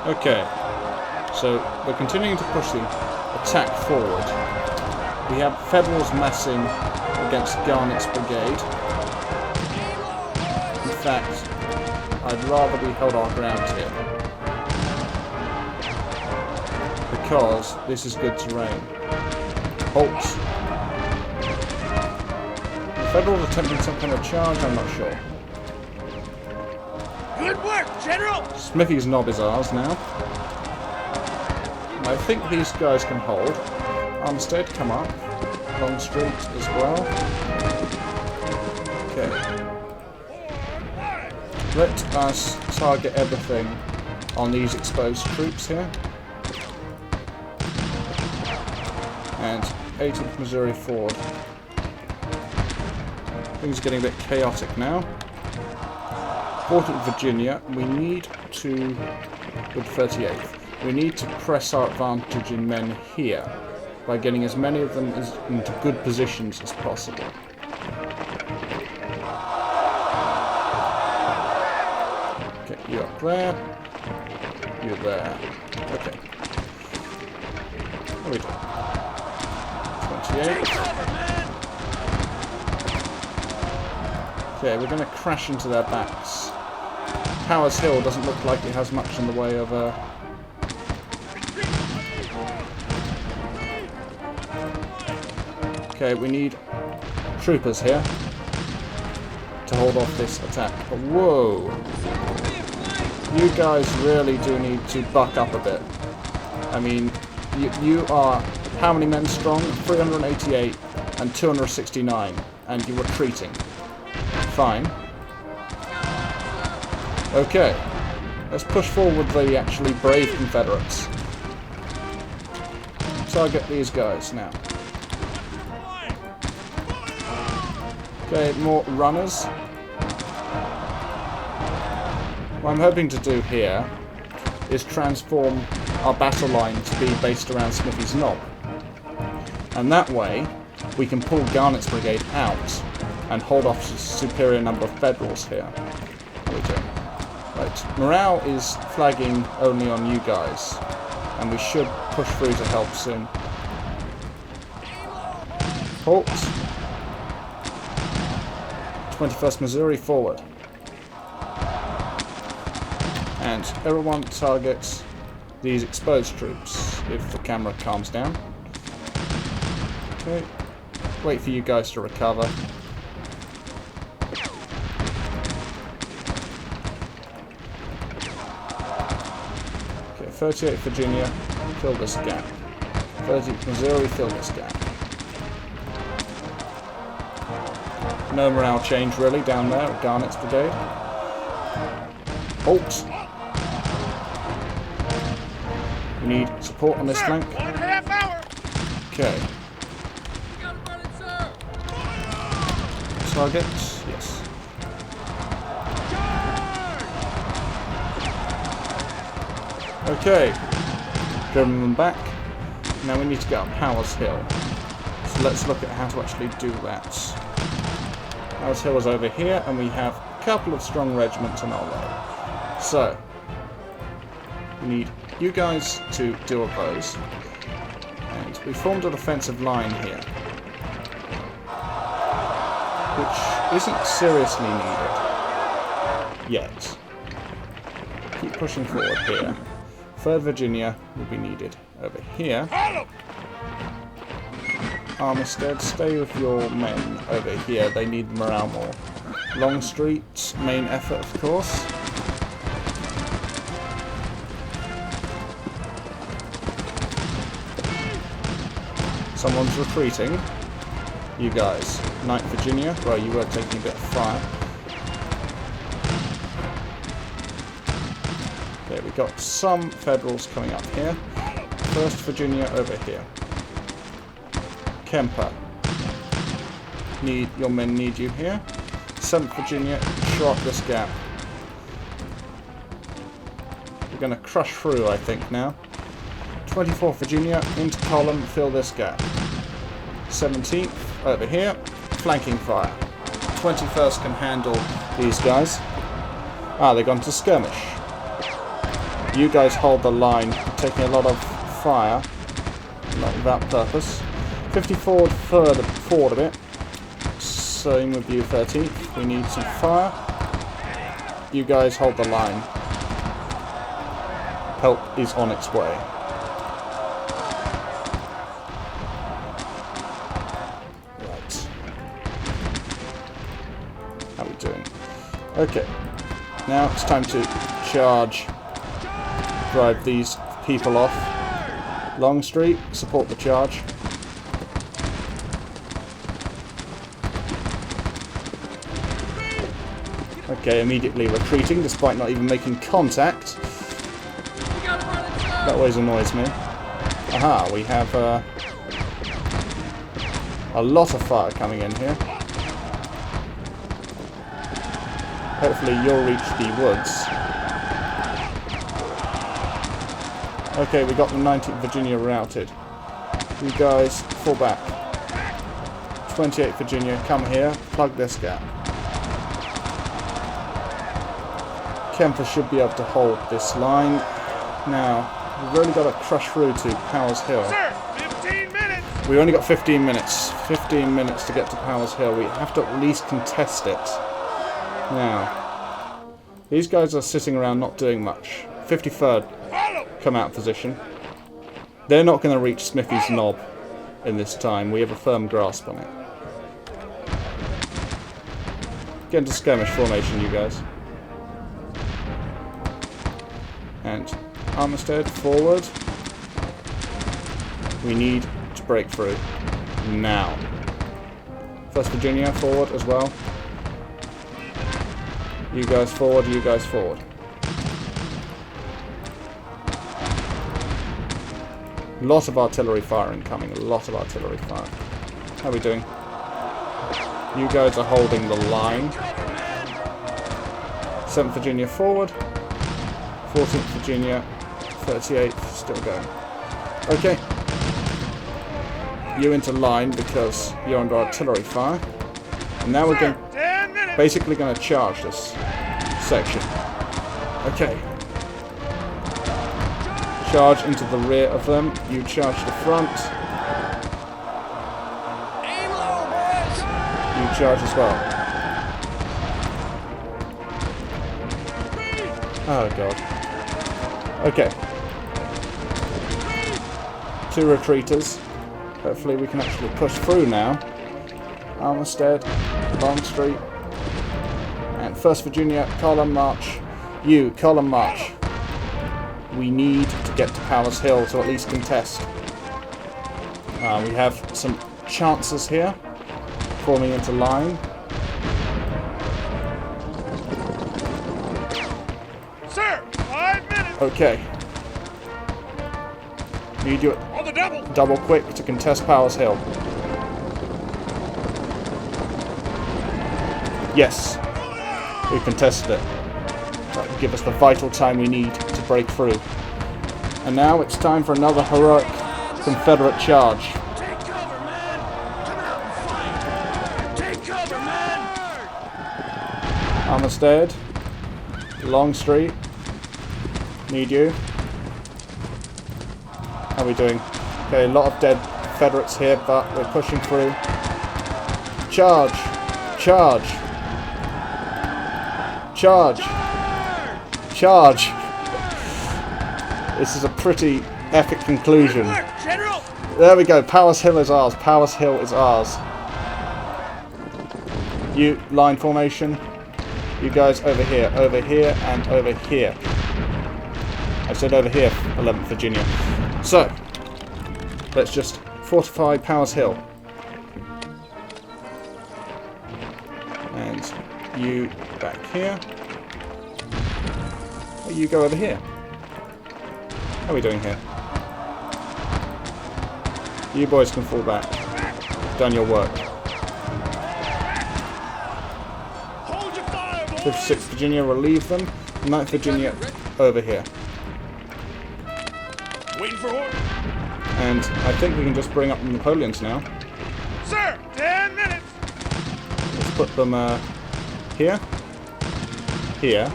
Okay, so we're continuing to push the attack forward. We have Federals massing against Garnett's brigade. In fact, I'd rather we held our ground here, because this is good terrain. Halt! The Federals attempting some kind of charge, I'm not sure. Good work, General! Smithy's knob is ours now. I think these guys can hold. Armstead, come up. Longstreet as well. Okay. Let us target everything on these exposed troops here. And 18th Missouri forward. Things are getting a bit chaotic now. 14th Virginia, we need to, with 38th, we need to press our advantage in men here by getting as many of them into good positions as possible. Okay, you up there, you there. Okay. What are we doing? 28. Okay, we're going to crash into their backs. Powers Hill doesn't look like it has much in the way of Okay, we need troopers here to hold off this attack. But whoa! You guys really do need to buck up a bit. I mean, you are how many men strong? 388 and 269, and you're retreating. Fine. Okay, let's push forward the actually brave Confederates. Target these guys now. Okay, more runners. What I'm hoping to do here is transform our battle line to be based around Smithy's Knob. And that way, we can pull Garnett's brigade out and hold off a superior number of Federals here. What are we doing? Right, morale is flagging only on you guys, and we should push through to help soon. Halt. 21st Missouri forward. And everyone targets these exposed troops if the camera calms down. Okay. Wait for you guys to recover. Okay, 38th Virginia, fill this gap. 30th Missouri, fill this gap. No morale change really down there at Garnett's brigade. Halt! We need support on this flank. Okay. Target, yes. Okay. Driven them back. Now we need to get up Powers Hill. So let's look at how to actually do that. Powers Hill is over here, and we have a couple of strong regiments on our way. So, we need you guys to deal with those. And we formed a defensive line here, which isn't seriously needed yet. Keep pushing forward here. 3rd Virginia will be needed over here. Armistead, stay with your men over here. They need morale more. Longstreet, main effort, of course. Someone's retreating. You guys. 9th Virginia. Well, you were taking a bit of fire. Okay, we've got some Federals coming up here. 1st Virginia over here. Kemper. Your men need you here. 7th Virginia, shore up this gap. We're going to crush through, I think, now. 24th Virginia, into column, fill this gap. 17th, over here, flanking fire. 21st can handle these guys. Ah, they've gone to skirmish. You guys hold the line, taking a lot of fire, not without purpose. 54 further forward a bit. Same with you, 13th. We need some fire. You guys hold the line. Help is on its way. Right. How are we doing? Okay. Now it's time to charge. Drive these people off. Longstreet, support the charge. Okay, immediately retreating despite not even making contact. That always annoys me. Aha, we have a lot of fire coming in here. Hopefully you'll reach the woods. Okay, we got the 19th Virginia routed. You guys, fall back. 28th Virginia, come here, plug this gap. Kemper should be able to hold this line. Now, we've really got to crush through to Powers Hill. Sir, 15 minutes! We only got 15 minutes. 15 minutes to get to Powers Hill. We have to at least contest it. Now, these guys are sitting around not doing much. 53rd come out of position. They're not going to reach Smithy's Knob in this time. We have a firm grasp on it. Get into skirmish formation, you guys. And Armistead, forward. We need to break through. Now. 1st Virginia, forward as well. You guys forward, you guys forward. A lot of artillery fire incoming, a lot of artillery fire. How are we doing? You guys are holding the line. 7th Virginia forward. 14th Virginia, 38th, still going. Okay. You into line because you're under artillery fire. And now we're going, basically going to charge this section. Okay. Charge into the rear of them. You charge the front. You charge as well. Oh god. Okay. 2 retreaters. Hopefully we can actually push through now. Armistead, Longstreet, and 1st Virginia, column march. You, column march. We need to get to Powers Hill to at least contest. We have some chances here, forming into line. Sir, 5 minutes! Okay. Need you On the double! double quick to contest Powers Hill. Yes, we contested it. That will give us the vital time we need to break through. And now it's time for another heroic Confederate charge. Take cover, man! Come out and fight! Take cover, man! Armistead, Longstreet, need you. How are we doing? Okay, a lot of dead Confederates here, but we're pushing through. Charge! Charge! Charge! Charge! This is a pretty epic conclusion. General! There we go, Powers Hill is ours. Powers Hill is ours. You, line formation. You guys over here, and over here. I said over here, 11th Virginia. So, let's just fortify Powers Hill. And you back here. You go over here. How are we doing here? You boys can fall back. Done your work. Hold your fire, boys! 56th Virginia, relieve them. 9th Virginia, over here. Waiting for order. And I think we can just bring up the Napoleons now. Sir, 10 minutes! Let's put them here. Here.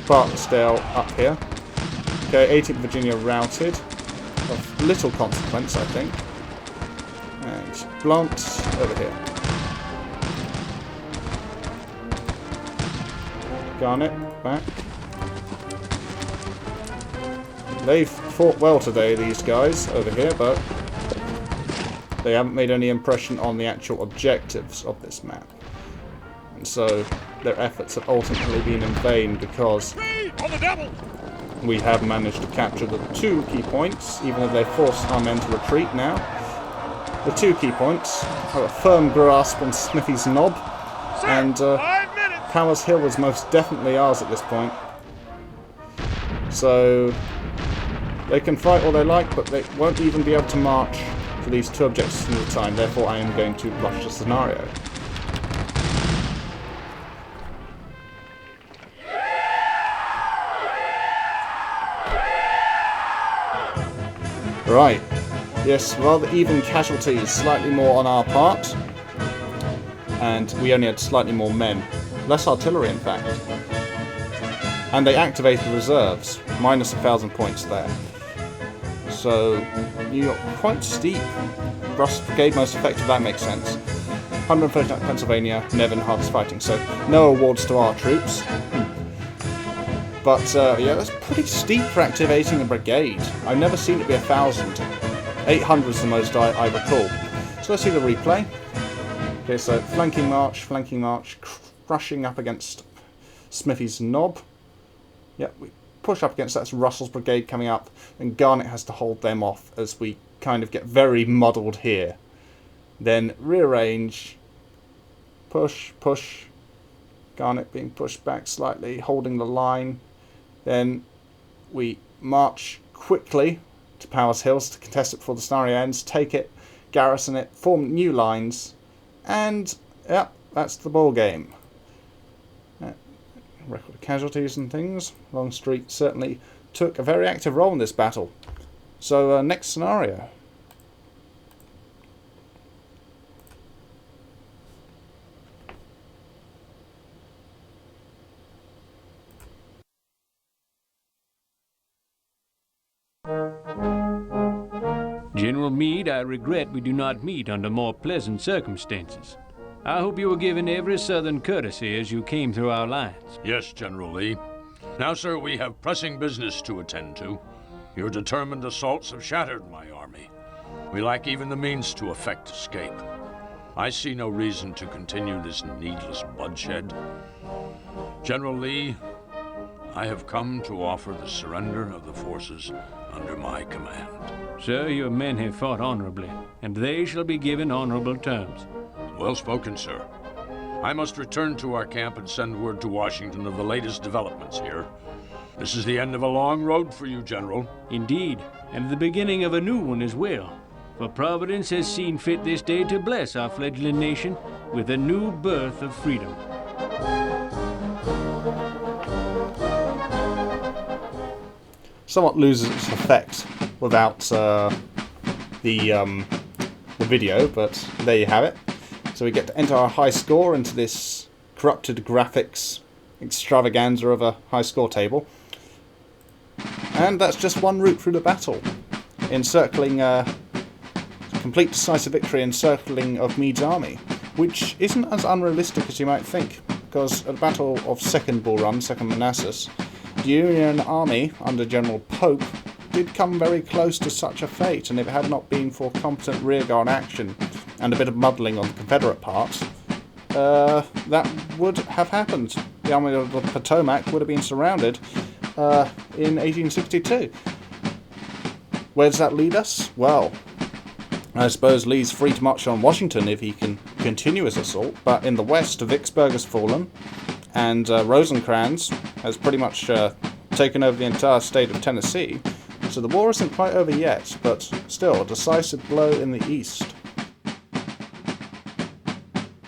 Barksdale up here. Okay, 18th Virginia routed. Of little consequence, I think. And Blunt over here. Garnet back. They've fought well today, these guys over here, but they haven't made any impression on the actual objectives of this map. And so their efforts have ultimately been in vain because we have managed to capture the 2 key points, even though they forced our men to retreat now. The 2 key points are a firm grasp on Smithy's Knob, and Powers Hill is most definitely ours at this point. So they can fight all they like, but they won't even be able to march to these 2 objectives at a time. Therefore, I am going to rush the scenario. Right. Yes, rather even casualties, slightly more on our part. And we only had slightly more men. Less artillery, in fact. And they activated reserves, minus 1,000 points there. So, you got quite steep. Russell's Brigade most effective, that makes sense. 139 Pennsylvania, Nevin hardest fighting, so no awards to our troops. But, yeah, that's pretty steep for activating a brigade. I've never seen it be 1,000. 800 is the most I recall. So let's see the replay. Okay, so flanking march, crushing up against Smithy's Knob. Yep, we push up against that's Russell's brigade coming up, and Garnet has to hold them off as we kind of get very muddled here. Then rearrange, push, Garnet being pushed back slightly, holding the line. Then we march quickly to Powers Hills to contest it before the scenario ends, take it, garrison it, form new lines, and yeah, that's the ball game. Record of casualties and things. Longstreet certainly took a very active role in this battle. So next scenario. General Meade, I regret we do not meet under more pleasant circumstances. I hope you were given every Southern courtesy as you came through our lines. Yes, General Lee. Now, sir, we have pressing business to attend to. Your determined assaults have shattered my army. We lack even the means to effect escape. I see no reason to continue this needless bloodshed. General Lee, I have come to offer the surrender of the forces under my command. Sir, your men have fought honorably, and they shall be given honorable terms. Well spoken, sir. I must return to our camp and send word to Washington of the latest developments here. This is the end of a long road for you, General. Indeed, and the beginning of a new one as well. For Providence has seen fit this day to bless our fledgling nation with a new birth of freedom. Somewhat loses its effect without the video, but there you have it. So we get to enter our high score into this corrupted graphics extravaganza of a high score table. And that's just one route through the battle. Encircling complete decisive victory encircling of Meade's army, which isn't as unrealistic as you might think, because at the Battle of Second Bull Run, Second Manassas, the Union Army under General Pope did come very close to such a fate, and if it had not been for competent rearguard action and a bit of muddling on the Confederate part, that would have happened. The Army of the Potomac would have been surrounded in 1862. Where does that lead us? Well, I suppose Lee's free to march on Washington if he can continue his assault, but in the west, Vicksburg has fallen, and Rosecrans has pretty much taken over the entire state of Tennessee, so the war isn't quite over yet, but still a decisive blow in the east.